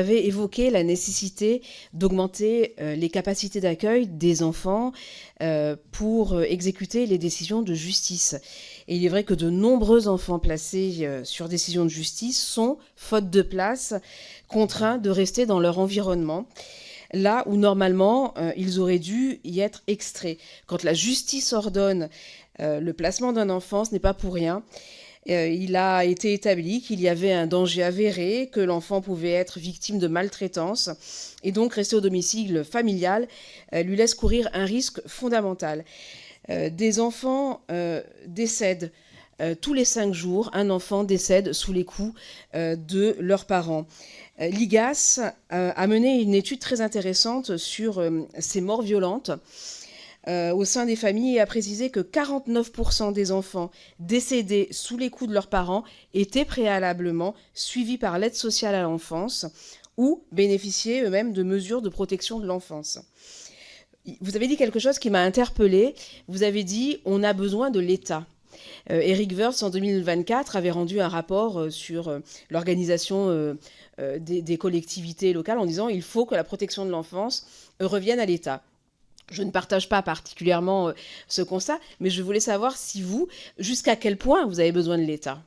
Vous avez évoqué la nécessité d'augmenter les capacités d'accueil des enfants pour exécuter les décisions de justice. Et il est vrai que de nombreux enfants placés sur décision de justice sont, faute de place, contraints de rester dans leur environnement, là où normalement ils auraient dû y être extraits. Quand la justice ordonne le placement d'un enfant, ce n'est pas pour rien. Il a été établi qu'il y avait un danger avéré, que l'enfant pouvait être victime de maltraitance, et donc rester au domicile familial lui laisse courir un risque fondamental. Des enfants décèdent. Tous les 5 jours, un enfant décède sous les coups de leurs parents. L'IGAS a mené une étude très intéressante sur ces morts violentes au sein des familles et a précisé que 49% des enfants décédés sous les coups de leurs parents étaient préalablement suivis par l'aide sociale à l'enfance ou bénéficiaient eux-mêmes de mesures de protection de l'enfance. Vous avez dit quelque chose qui m'a interpellée. Vous avez dit « on a besoin de l'État ». Eric Woerth, en 2024, avait rendu un rapport sur l'organisation des collectivités locales en disant « il faut que la protection de l'enfance revienne à l'État ». Je ne partage pas particulièrement ce constat, mais je voulais savoir si vous, jusqu'à quel point vous avez besoin de l'État.